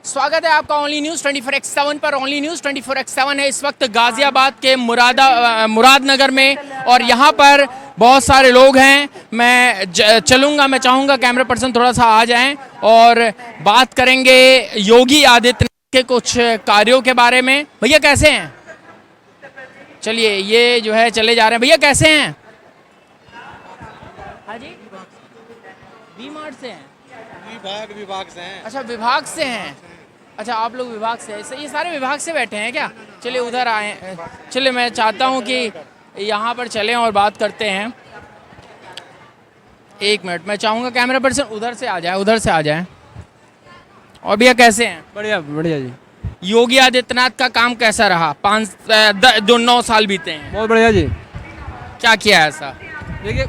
स्वागत है आपका ओनली न्यूज़ 24x7 पर। ओनली न्यूज़ 24x7 है इस वक्त गाज़ियाबाद के मुरादनगर में, और यहाँ पर बहुत सारे लोग हैं। मैं चलूँगा, मैं चाहूँगा कैमरा पर्सन थोड़ा सा आ जाएं और बात करेंगे योगी आदित्यनाथ के कुछ कार्यों के बारे में। भैया कैसे हैं? चलिए ये जो है चले जा रहे हैं। भैया कैसे हैं? हाँ जी, वी मार्ट से हैं। विभाग से हैं। अच्छा, विभाग से हैं। अच्छा, आप लोग विभाग से हैं। ये सारे विभाग से बैठे हैं क्या? चलिए उधर आए। चलिए मैं चाहता हूँ कि यहाँ पर चलें और बात करते हैं। एक मिनट, मैं चाहूँगा कैमरा पर्सन उधर से आ जाए, उधर से आ जाए। और भैया कैसे हैं? बढ़िया बढ़िया जी। योगी आदित्यनाथ का काम कैसा रहा? 9 साल बीते हैं। बहुत बढ़िया जी। क्या किया है ऐसा? देखिए,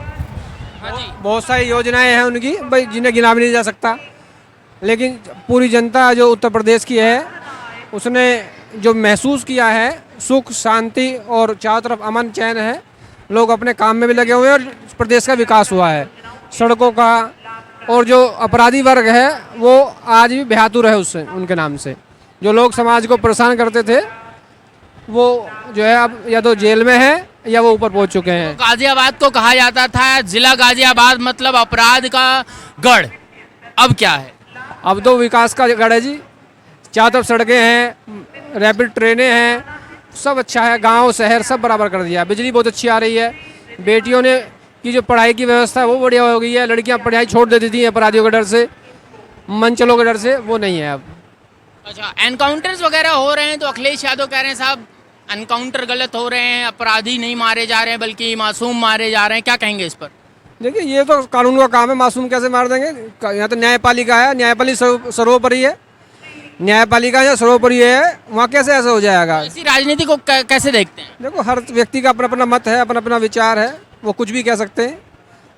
हाँ जी, बहुत सारी योजनाएं हैं उनकी, भाई जिन्हें गिना भी नहीं जा सकता, लेकिन पूरी जनता जो उत्तर प्रदेश की है उसने जो महसूस किया है सुख शांति और चारों तरफ अमन चैन है। लोग अपने काम में भी लगे हुए हैं और प्रदेश का विकास हुआ है, सड़कों का। और जो अपराधी वर्ग है वो आज भी बेहातुर है उससे, उनके नाम से। जो लोग समाज को परेशान करते थे वो जो है अब या तो जेल में है या वो ऊपर पहुंच चुके हैं। गाजियाबाद को कहा जाता था जिला गाजियाबाद मतलब अपराध का गढ़, अब क्या है? अब तो विकास का गढ़ है जी। चारों तरफ सड़कें हैं, रैपिड ट्रेनें हैं, सब अच्छा है। गांव शहर सब बराबर कर दिया। बिजली बहुत अच्छी आ रही है। बेटियों ने की जो पढ़ाई की व्यवस्था है वो बढ़िया हो गई है। लड़कियां पढ़ाई छोड़ देती थी अपराधियों के डर से, मंचलों के डर से, वो नहीं है अब। अच्छा, एनकाउंटर्स वगैरह हो रहे हैं तो अखिलेश यादव कह रहे हैं साहब एनकाउंटर गलत हो रहे हैं, अपराधी नहीं मारे जा रहे हैं बल्कि मासूम मारे जा रहे हैं। क्या कहेंगे इस पर? देखिए, ये तो कानून का काम है, मासूम कैसे मार देंगे? यहाँ तो न्यायपालिका है, न्यायपालिका सर्वोपरि है। न्यायपालिका या सर्वोपरि है, वहाँ कैसे ऐसा हो जाएगा? इसी राजनीति को कैसे देखते हैं? देखो, हर व्यक्ति का अपना अपना मत है, अपना अपना विचार है, वो कुछ भी कह सकते हैं,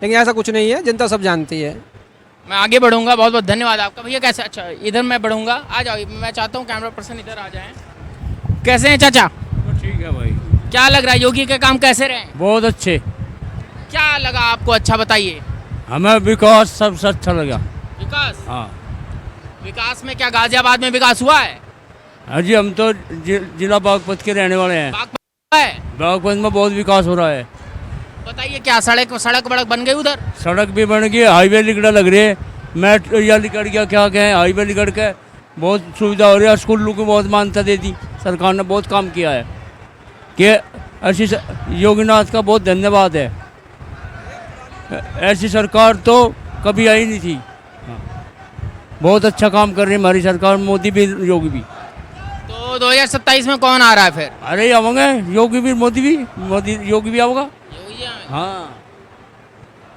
लेकिन ऐसा कुछ नहीं है, जनता सब जानती है। मैं आगे बढ़ूंगा। बहुत बहुत धन्यवाद आपका। भैया कैसे? अच्छा, इधर मैं बढ़ूंगा, आ जाओ। मैं चाहता हूँ कैमरा पर्सन इधर आ जाए। कैसे हैं चाचा? ठीक है भाई। क्या लग रहा है योगी के काम कैसे रहे? बहुत अच्छे। क्या लगा आपको? अच्छा बताइए। हमें विकास सबसे अच्छा लगा। विकास? हाँ। विकास में क्या गाजियाबाद में विकास हुआ है? हाँ जी, हम तो जिला बागपत के रहने वाले हैं। बागपत है? बागपत में बहुत विकास हो रहा है। बताइए, क्या सड़क वड़क बन गई उधर? सड़क भी बन गई, हाईवे लिगड़ा लग रही है, मेट्रो या लिगड़ गया, क्या कहें, हाईवे लिगड़ के बहुत सुविधा हो रही है। स्कूलों को बहुत मान्यता दे दी सरकार ने, बहुत काम किया है कि ऐसी योगीनाथ का बहुत धन्यवाद है। ऐसी सरकार तो कभी आई नहीं थी। बहुत अच्छा काम कर रही है हमारी सरकार, मोदी भी योगी भी। तो 2027 में कौन आ रहा है फिर? अरे आवेंगे योगी भी, मोदी योगी भी आऊँगा। योगी जी आएंगे। हाँ,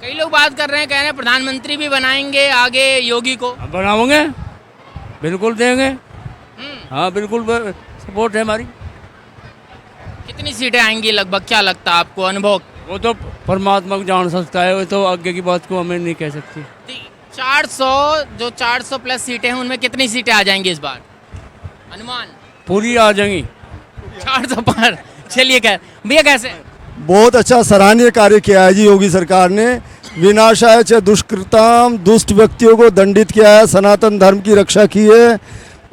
कई लोग बात कर रहे हैं, कह रहे हैं प्रधानमंत्री भी बनाएंगे आगे योगी को। बनाओगे, बिल्कुल देंगे। हाँ बिल्कुल, सपोर्ट है हमारी। कितनी सीटें आएंगी लगभग, क्या लगता है आपको? अनुभव? वो तो परमात्मा को जान सकता है, वो तो आगे की बात को हमें नहीं कह सकती। 400 प्लस सीटें हैं, उनमें कितनी सीटें आ जाएंगी इस बार अनुमान? पूरी आ जाएंगी। 400 पर। चलिए, कह भैया कैसे? बहुत अच्छा सराहनीय कार्य किया है जी योगी सरकार ने। विनाशाय च दुष्कृताम, दुष्ट व्यक्तियों को दंडित किया है, सनातन धर्म की रक्षा की है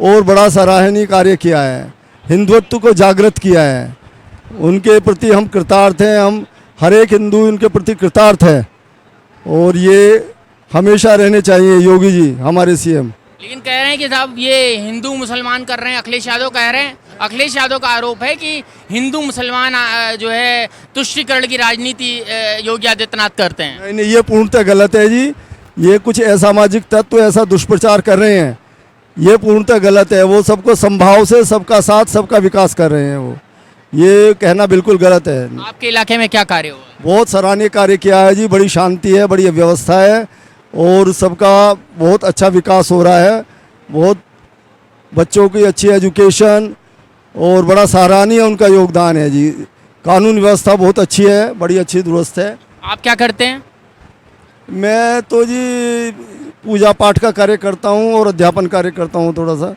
और बड़ा सराहनीय कार्य किया है। हिंदुत्व को जागृत किया है। उनके प्रति हम कृतार्थ हैं। हम हर एक हिंदू उनके प्रति कृतार्थ है और ये हमेशा रहने चाहिए योगी जी हमारे सीएम। लेकिन कह रहे हैं कि साहब ये हिंदू मुसलमान कर रहे हैं। अखिलेश यादव कह रहे हैं, अखिलेश यादव का आरोप है कि हिंदू मुसलमान जो है तुष्टीकरण की राजनीति योगी आदित्यनाथ करते हैं। नहीं, ये पूर्णतः गलत है जी। ये कुछ असामाजिक तत्व ऐसा दुष्प्रचार कर रहे हैं, ये पूर्णतः गलत है। वो सबको संभाव से सबका साथ सबका विकास कर रहे हैं, वो ये कहना बिल्कुल गलत है। आपके इलाके में क्या कार्य हुआ? बहुत सराहनीय कार्य किया है जी। बड़ी शांति है, बड़ी व्यवस्था है और सबका बहुत अच्छा विकास हो रहा है। बहुत बच्चों की अच्छी एजुकेशन और बड़ा सराहनीय उनका योगदान है जी। कानून व्यवस्था बहुत अच्छी है, बड़ी अच्छी दुरुस्त है। आप क्या करते हैं? मैं तो जी पूजा पाठ का कार्य करता हूँ और अध्यापन कार्य करता हूँ थोड़ा सा।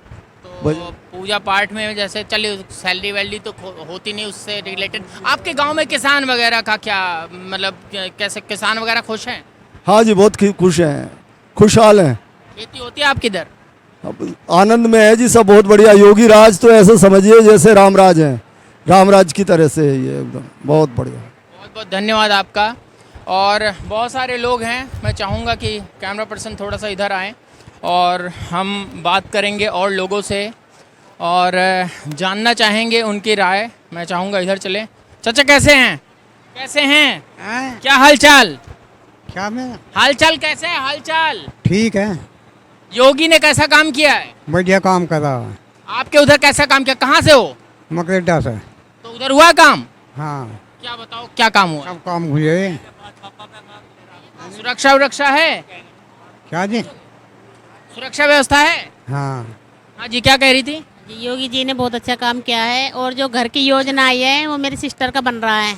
तो पूजा पाठ में जैसे चलिए सैलरी वैलरी तो होती नहीं, उससे रिलेटेड आपके गांव में किसान वगैरह का क्या मतलब, कैसे किसान वगैरह खुश हैं? हाँ जी, बहुत खुश हैं, खुशहाल हैं। खेती होती है आपके इधर? अब आनंद में है जी सब, बहुत बढ़िया। योगी राज तो ऐसे समझिए जैसे राम राज है, राम राज की तरह से है ये, एकदम बहुत बढ़िया। बहुत बहुत धन्यवाद आपका। और बहुत सारे लोग हैं, मैं चाहूँगा कि कैमरा पर्सन थोड़ा सा इधर आएँ और हम बात करेंगे और लोगों से और जानना चाहेंगे उनकी राय। मैं चाहूँगा इधर चले। चाचा कैसे हैं? कैसे हैं? क्या हाल चाल? क्या में हाल चाल कैसे है? हाल चाल ठीक है, योगी ने कैसा काम किया है? बढ़िया काम कर रहा है। आपके उधर कैसा काम किया? कहाँ से हो? मकरेडा से। तो उधर हुआ काम? हाँ, क्या बताओ क्या काम हुआ? सब काम हुए। सुरक्षा व्यवस्था है? क्या जी? सुरक्षा व्यवस्था है? हाँ, हाँ जी, क्या कह रही थी? योगी जी ने बहुत अच्छा काम किया है और जो घर की योजना आई है वो मेरी सिस्टर का बन रहा है।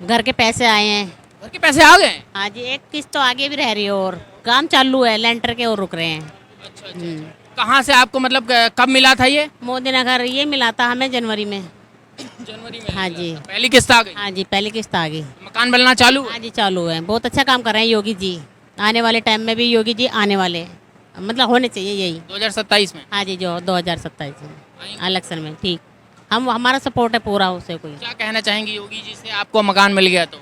घर के पैसे आए हैं। घर के पैसे आ गए? हाँ जी, एक किस्त तो आगे भी रह रही है और काम चालू है, लेंटर के और रुक रहे हैं। कहाँ से आपको मतलब कब मिला था ये? मोदी नगर ये मिला था हमें जनवरी में। जनवरी में? हाँ जी, पहली किस्त आ गई? हाँ जी, पहली किस्त आ गई। मकान बनना चालू? हाँ जी, चालू है। बहुत अच्छा काम कर रहे हैं योगी जी। आने वाले टाइम में भी योगी जी आने वाले, मतलब होने चाहिए यही। 2027 में? हाँ जी, जो 2027 में इलेक्शन में। ठीक, हम हमारा सपोर्ट है पूरा उसे। कोई क्या कहना चाहेंगे योगी जी से? आपको मकान मिल गया तो?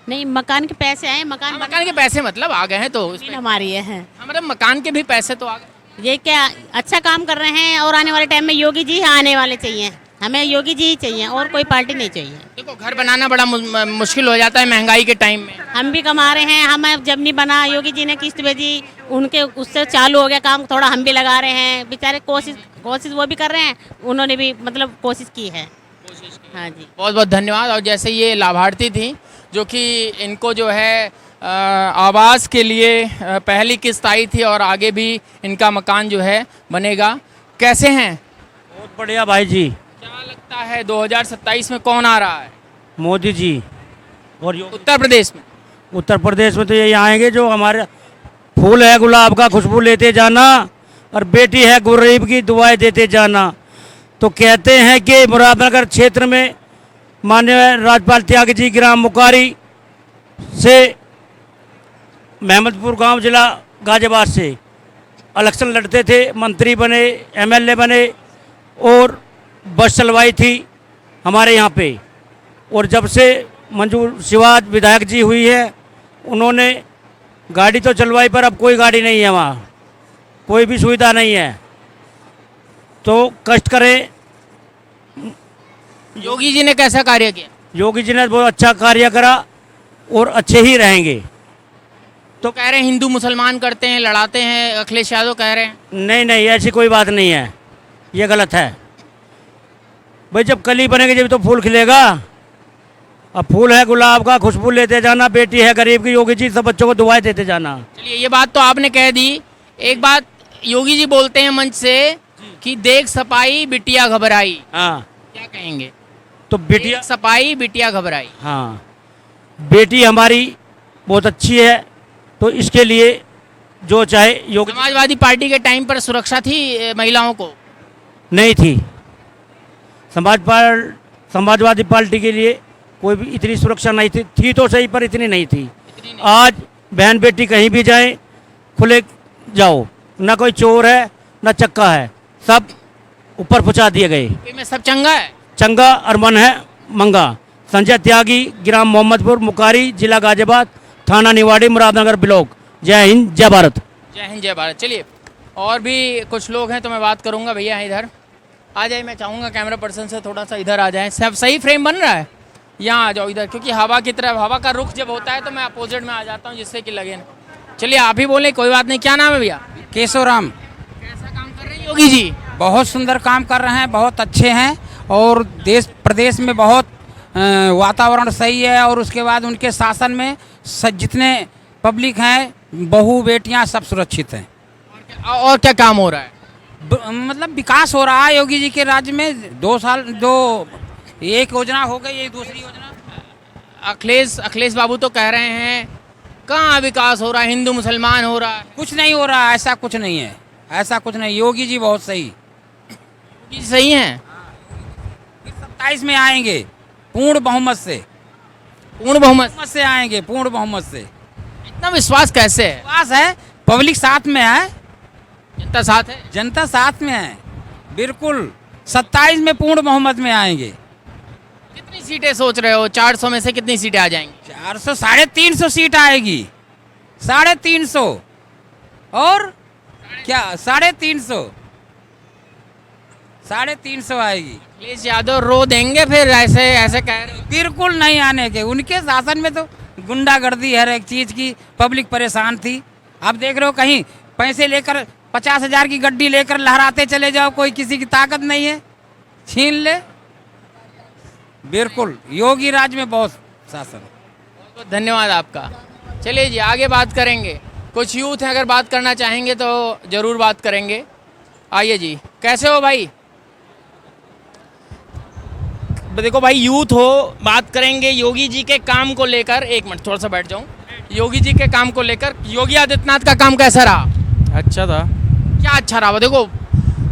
नहीं, मकान के पैसे आए, मकान मकान के पैसे मतलब आ गए हैं तो जमीन हमारी है। हाँ, मतलब मकान के भी पैसे तो आ गए। ये क्या अच्छा काम कर रहे हैं और आने वाले टाइम में योगी जी आने वाले चाहिए। हमें योगी जी ही चाहिए और कोई पार्टी नहीं चाहिए। देखो घर बनाना बड़ा मुश्किल हो जाता है महंगाई के टाइम में। हम भी कमा रहे हैं, हम जब नहीं बना योगी जी ने किस्त भेजी, उनके उससे चालू हो गया काम, थोड़ा हम भी लगा रहे हैं। बेचारे कोशिश वो भी कर रहे हैं, उन्होंने भी मतलब कोशिश की है। हाँ जी, बहुत बहुत धन्यवाद। और जैसे ये लाभार्थी थी जो कि इनको जो है आवास के लिए पहली किस्त आई थी और आगे भी इनका मकान जो है बनेगा। कैसे हैं? बहुत बढ़िया भाई जी। क्या लगता है 2027 में कौन आ रहा है? मोदी जी और उत्तर प्रदेश में? उत्तर प्रदेश में तो यही आएंगे जो हमारे फूल है गुलाब का, खुशबू लेते जाना, और बेटी है गरीब की, दुआएं देते जाना। तो कहते हैं कि मुरादनगर क्षेत्र में माननीय राज्यपाल त्यागी जी ग्राम मुकारी से महमदपुर गांव जिला गाजियाबाद से इलेक्शन लड़ते थे, मंत्री बने, एमएलए बने और बस चलवाई थी हमारे यहाँ पे। और जब से मंजू शिवाज विधायक जी हुई है, उन्होंने गाड़ी तो चलवाई पर अब कोई गाड़ी नहीं है वहाँ, कोई भी सुविधा नहीं है। तो कष्ट करें। योगी जी ने कैसा कार्य किया? योगी जी ने बहुत अच्छा कार्य करा और अच्छे ही रहेंगे। तो कह रहे हैं हिंदू मुसलमान करते हैं, लड़ाते हैं, अखिलेश यादव कह रहे हैं। नहीं नहीं, ऐसी कोई बात नहीं है, ये गलत है भाई। जब कली बनेगी जब तो फूल खिलेगा। अब फूल है गुलाब का, खुशबू लेते जाना, बेटी है गरीब की, योगी जी सब बच्चों को दुआएं देते जाना। चलिए ये बात तो आपने कह दी। एक बात योगी जी बोलते हैं मंच से कि देख सपाई बिटिया घबराई। हाँ, क्या कहेंगे? तो बेटिया, देख सपाई बिटिया घबराई। हाँ, बेटी हमारी बहुत अच्छी है, तो इसके लिए जो चाहे योगी। समाजवादी पार्टी के टाइम पर सुरक्षा थी महिलाओं को? नहीं थी। समाजवादी पार्टी के लिए कोई भी इतनी सुरक्षा नहीं थी तो सही, पर इतनी नहीं थी। आज बहन बेटी कहीं भी जाए, खुले जाओ, ना कोई चोर है ना चक्का है, सब ऊपर पहुँचा दिए गए। में सब चंगा है? चंगा और मन है मंगा। संजय त्यागी, ग्राम मोहम्मदपुर, मुकारी, जिला गाजियाबाद, थाना निवाड़ी, मुरादनगर ब्लॉक। जय हिंद, जय भारत। जय हिंद, जय भारत। चलिए और भी कुछ लोग हैं तो मैं बात करूंगा। भैया इधर आ जाए, मैं चाहूँगा कैमरा पर्सन से थोड़ा सा इधर आ जाए। सब सही फ्रेम बन रहा है? यहाँ आ जाओ इधर, क्योंकि हवा की तरफ, हवा का रुख जब होता है तो मैं अपोजिट में आ जाता हूँ जिससे कि लगे ना। चलिए आप ही बोलें, कोई बात नहीं। क्या नाम है भैया? केशवराम। कैसा काम कर रहे हैं योगी जी? बहुत सुंदर काम कर रहे हैं, बहुत अच्छे हैं और देश प्रदेश में बहुत वातावरण सही है। और उसके बाद उनके शासन में जितने पब्लिक हैं, बहू बेटियां सब सुरक्षित हैं। और क्या काम हो रहा है? मतलब विकास हो रहा है योगी जी के राज्य में। 2 साल एक योजना हो गई, एक दूसरी योजना। अखिलेश बाबू तो कह रहे हैं कहाँ विकास हो रहा है, हिंदू मुसलमान हो रहा है। कुछ नहीं हो रहा, ऐसा कुछ नहीं है, ऐसा कुछ नहीं। योगी जी बहुत सही, योगी जी सही हैं। 27 में आएंगे पूर्ण बहुमत से। पूर्ण बहुमत से आएंगे, पूर्ण बहुमत से। इतना विश्वास कैसे है? विश्वास है, पब्लिक साथ में है, जनता साथ है? जनता साथ में है, बिल्कुल 27 में पूर्ण बहुमत में आएंगे। कितनी सीटें सोच रहे हो? 400 में से कितनी सीटें आ जाएंगी? 400 350 सीट आएगी, 350 और क्या 350 आएगी। अखिलेश यादव रो देंगे फिर, ऐसे ऐसे कह रहे हो? बिल्कुल नहीं आने के, उनके शासन में तो गुंडागर्दी हर एक चीज़ की, पब्लिक परेशान थी। अब देख रहे हो कहीं पैसे लेकर 50,000 की गड्डी लेकर लहराते चले जाओ, कोई किसी की ताकत नहीं है, छीन ले। बिल्कुल योगी राज में बहुत शासन। बहुत धन्यवाद आपका। चलिए जी आगे बात करेंगे। कुछ यूथ हैं, अगर बात करना चाहेंगे तो ज़रूर बात करेंगे। आइए जी, कैसे हो भाई? देखो भाई, यूथ हो, बात करेंगे योगी जी के काम को लेकर। एक मिनट थोड़ा सा बैठ जाऊं। योगी जी के काम को लेकर, योगी आदित्यनाथ का काम कैसा रहा? अच्छा था। क्या अच्छा रहा? देखो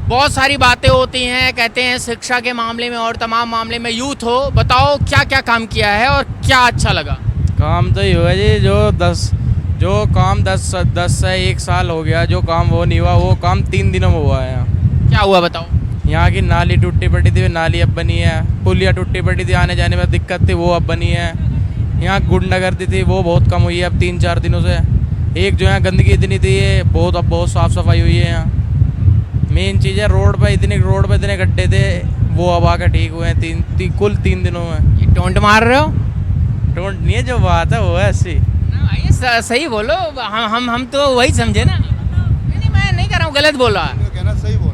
बहुत सारी बातें होती हैं, कहते हैं शिक्षा के मामले में और तमाम मामले में। यूथ हो, बताओ क्या क्या काम किया है और क्या अच्छा लगा? काम तो ये हुआ जी, जो काम 10 से 1 साल हो गया, जो काम वो नहीं हुआ, वो काम 3 दिनों में हुआ है यहाँ। क्या हुआ बताओ? यहाँ की नाली टूटी पड़ी थी, नाली अब बनी है। पुलिया टूटी पड़ी थी, आने जाने में दिक्कत थी, वो अब बनी है। यहाँ गुंडागर्दी थी, वो बहुत कम हुई है अब 3-4 दिनों से। एक जो है गंदगी इतनी थी, ये अब बहुत साफ़ सफाई हुई है यहाँ। मेन चीज़ है रोड पर इतने गड्ढे थे, वो अब आकर ठीक हुए हैं कुल 3 दिनों में। ये टोंट मार रहे हो? टोंट नहीं है, जो बात है वो है ऐसी। भाई सही बोलो, हम तो वही समझे ना। नहीं मैं नहीं कर रहा हूँ, गलत बोल रहा है। सही बोलो।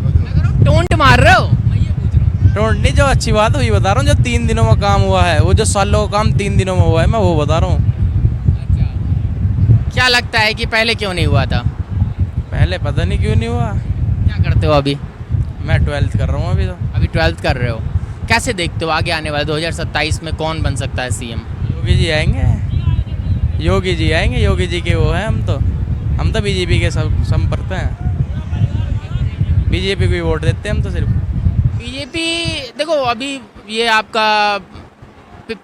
टोंट मार रहे हो? मैं ये पूछ रहा हूँ। टोंट नहीं, जो अच्छी बात है वही बता रहा हूँ। जो 3 दिनों में काम हुआ है, वो जो सालों का काम 3 दिनों में हुआ है, मैं वो बता रहा हूँ। क्या लगता है कि पहले क्यों नहीं हुआ था? पहले पता नहीं क्यों नहीं हुआ। क्या करते हो अभी? मैं 12th कर रहा हूँ अभी तो। अभी 12th कर रहे हो। कैसे देखते हो आगे आने वाले 2027 में कौन बन सकता है सीएम? योगी जी आएंगे, योगी जी आएंगे, योगी जी के वो हैं। हम तो बीजेपी के संपर्क हैं, बीजेपी को ही वोट देते हैं हम तो सिर्फ। बीजेपी देखो, अभी ये आपका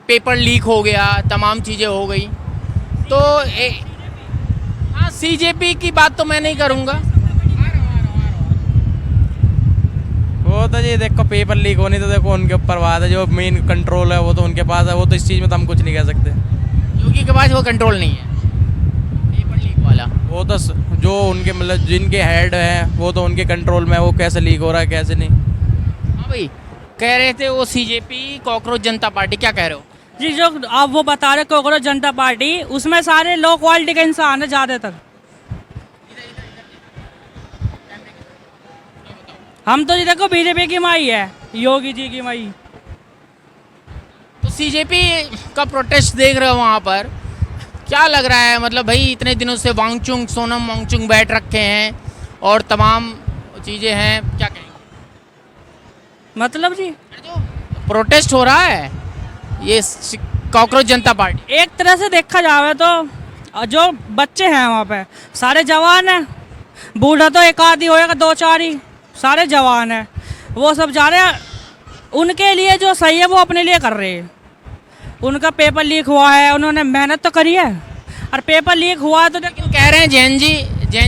पेपर लीक हो गया, तमाम चीज़ें हो गई, तो हाँ सीजेपी की बात तो मैं नहीं करूँगा। वो तो जी देखो, पेपर लीक होनी तो देखो उनके ऊपर बात है। जो मेन कंट्रोल है वो तो उनके पास है, वो तो इस चीज़ में तो हम कुछ नहीं कह सकते। योगी के पास वो कंट्रोल नहीं है पेपर लीक वाला। वो तो जो उनके मतलब जिनके हेड हैं वो तो उनके कंट्रोल में है, वो कैसे लीक हो रहा है कैसे नहीं। हाँ भाई, कह रहे थे वो सीजेपी कॉकरोच जनता पार्टी, क्या कह रहे हो? जी, जो आप वो बता रहे कॉकरोच जनता पार्टी, उसमें सारे लो क्वालिटी के इंसान है ज़्यादातर। हम तो जी देखो बीजेपी की माई है, योगी जी की माई। तो सीजेपी का प्रोटेस्ट देख रहे हो वहाँ पर, क्या लग रहा है? मतलब भाई इतने दिनों से वांगचुंग सोनम वांगचुंग बैठ रखे हैं और तमाम चीज़ें हैं, क्या कहेंगे? मतलब जी जो प्रोटेस्ट हो रहा है ये कॉकरोच जनता पार्टी, एक तरह से देखा जाए तो जो बच्चे हैं वहाँ पे सारे जवान हैं, बूढ़ा तो एक आदि होएगा 2-4 ही, सारे जवान हैं। वो सब जा रहे हैं, उनके लिए जो सही है वो अपने लिए कर रहे हैं। उनका पेपर लीक हुआ है, उन्होंने मेहनत तो करी है, और पेपर लीक हुआ है तो कह रहे हैं जैन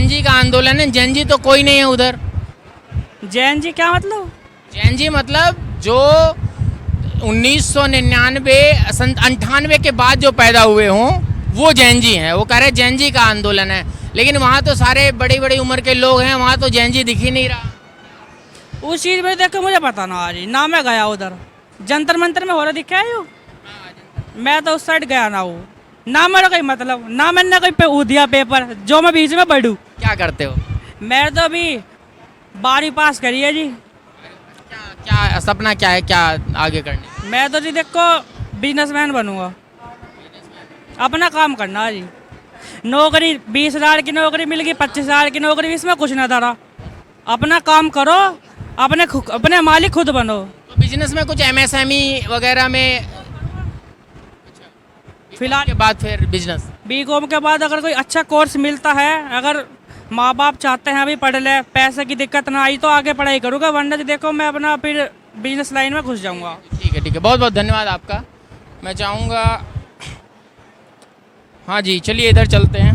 जी का आंदोलन है। जैन जी तो कोई नहीं है उधर। जैन जी क्या मतलब? जैन जी मतलब जो 1999 के बाद जो पैदा हुए हों वो जैन जी हैं। वो कह रहे हैं जैन जी का आंदोलन है, लेकिन वहाँ तो सारे बड़ी बड़ी उम्र के लोग हैं, वहाँ तो जैन जी दिख ही नहीं रहा। उस चीज़ में देखो मुझे पता ना आज ना, मैं गया उधर जंतर मंतर में हो रहा दिखा है। मैं तो उस साइड गया ना हूँ, ना मेरा कोई मतलब, ना मैंने कोई दिया पेपर जो मैं बीच में बढ़ूँ। क्या करते हो? मैं तो अभी 12वीं पास करी है जी। क्या सपना क्या है, क्या आगे करने? मैं तो जी देखो बिजनेसमैन बनूंगा, अपना काम करना जी। नौकरी 20,000 की नौकरी मिल गई, 25,000 की नौकरी, इसमें कुछ ना धरा। अपना काम करो, अपने मालिक खुद बनो। तो बिजनेस में कुछ एमएसएमई वगैरह में फिलहाल के बाद फिर बिजनेस बीकॉम के बाद अगर कोई अच्छा कोर्स मिलता है, अगर माँ बाप चाहते हैं अभी पढ़ ले, पैसे की दिक्कत ना आई तो आगे पढ़ाई करूँगा, वरना देखो मैं अपना फिर बिजनेस लाइन में घुस जाऊँगा। ठीक है बहुत बहुत धन्यवाद आपका। मैं चाहूँगा, हाँ जी चलिए इधर चलते हैं।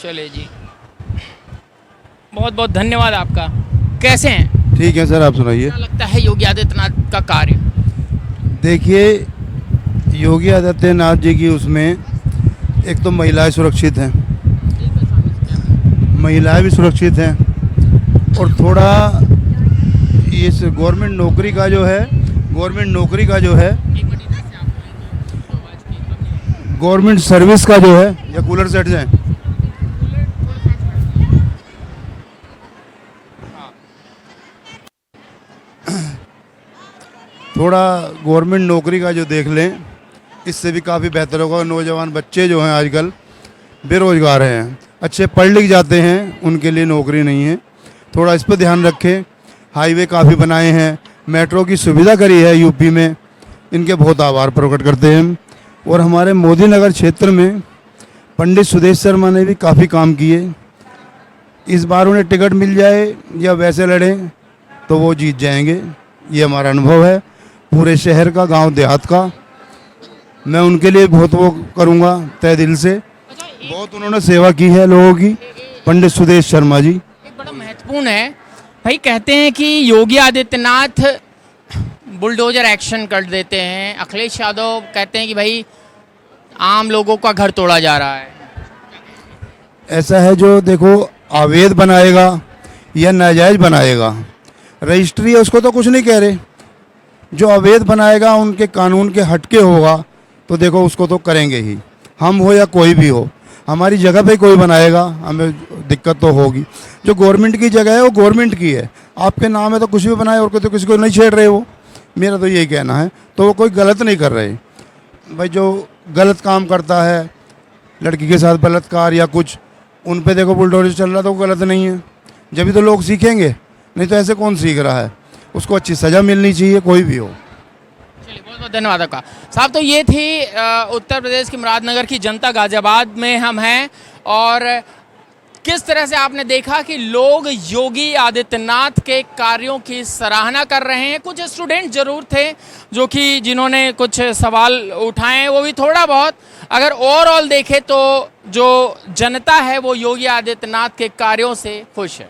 चलिए जी, बहुत बहुत धन्यवाद आपका। कैसे हैं? ठीक है सर, आप सुनाइए। क्या लगता है योगी आदित्यनाथ का कार्य? देखिए, योगी आदित्यनाथ जी की उसमें एक तो महिलाएं सुरक्षित हैं, महिलाएं भी सुरक्षित हैं, और थोड़ा इस गवर्नमेंट नौकरी का जो है गवर्नमेंट सर्विस का जो है, या कूलर सेट जाए, थोड़ा गवर्नमेंट नौकरी का जो देख लें, इससे भी काफ़ी बेहतर होगा। नौजवान बच्चे जो हैं आजकल बेरोजगार हैं, अच्छे पढ़ लिख जाते हैं, उनके लिए नौकरी नहीं है। थोड़ा इस पर ध्यान रखें। हाईवे काफ़ी बनाए हैं, मेट्रो की सुविधा करी है यूपी में, इनके बहुत आभार प्रकट करते हैं। और हमारे मोदी नगर क्षेत्र में पंडित सुदेश शर्मा ने भी काफ़ी काम किए। इस बार उन्हें टिकट मिल जाए या वैसे लड़ें तो वो जीत जाएंगे, ये हमारा अनुभव है पूरे शहर का, गांव देहात का। मैं उनके लिए बहुत वो करूंगा तय दिल से। बहुत उन्होंने सेवा की है लोगों की, पंडित सुदेश शर्मा जी। एक बड़ा महत्वपूर्ण है भाई, कहते हैं कि योगी आदित्यनाथ बुलडोजर एक्शन कर देते हैं, अखिलेश यादव कहते हैं कि भाई आम लोगों का घर तोड़ा जा रहा है। ऐसा है, जो देखो अवैध बनाएगा या नाजायज बनाएगा, रजिस्ट्री है उसको तो कुछ नहीं कह रहे। जो अवैध बनाएगा, उनके कानून के हटके होगा, तो देखो उसको तो करेंगे ही, हम हो या कोई भी हो। हमारी जगह पे कोई बनाएगा, हमें दिक्कत तो होगी। जो गवर्नमेंट की जगह है वो गवर्नमेंट की है, आपके नाम है तो कुछ भी बनाए, और तो किसी को नहीं छेड़ रहे वो, मेरा तो यही कहना है। तो वो कोई गलत नहीं कर रहे भाई। जो गलत काम करता है, लड़की के साथ बलात्कार या कुछ, उन पे देखो बुलडोजर चल रहा, तो वो गलत नहीं है। जब भी तो लोग सीखेंगे, नहीं तो ऐसे कौन सीख रहा है। उसको अच्छी सज़ा मिलनी चाहिए, कोई भी हो। चलिए, बहुत बहुत धन्यवाद आपका। साहब, तो ये थी उत्तर प्रदेश की मुरादनगर की जनता। गाजियाबाद में हम हैं, और किस तरह से आपने देखा कि लोग योगी आदित्यनाथ के कार्यों की सराहना कर रहे हैं। कुछ स्टूडेंट जरूर थे जो कि जिन्होंने कुछ सवाल उठाए हैं, वो भी थोड़ा बहुत। अगर ओवरऑल देखें तो जो जनता है वो योगी आदित्यनाथ के कार्यों से खुश है।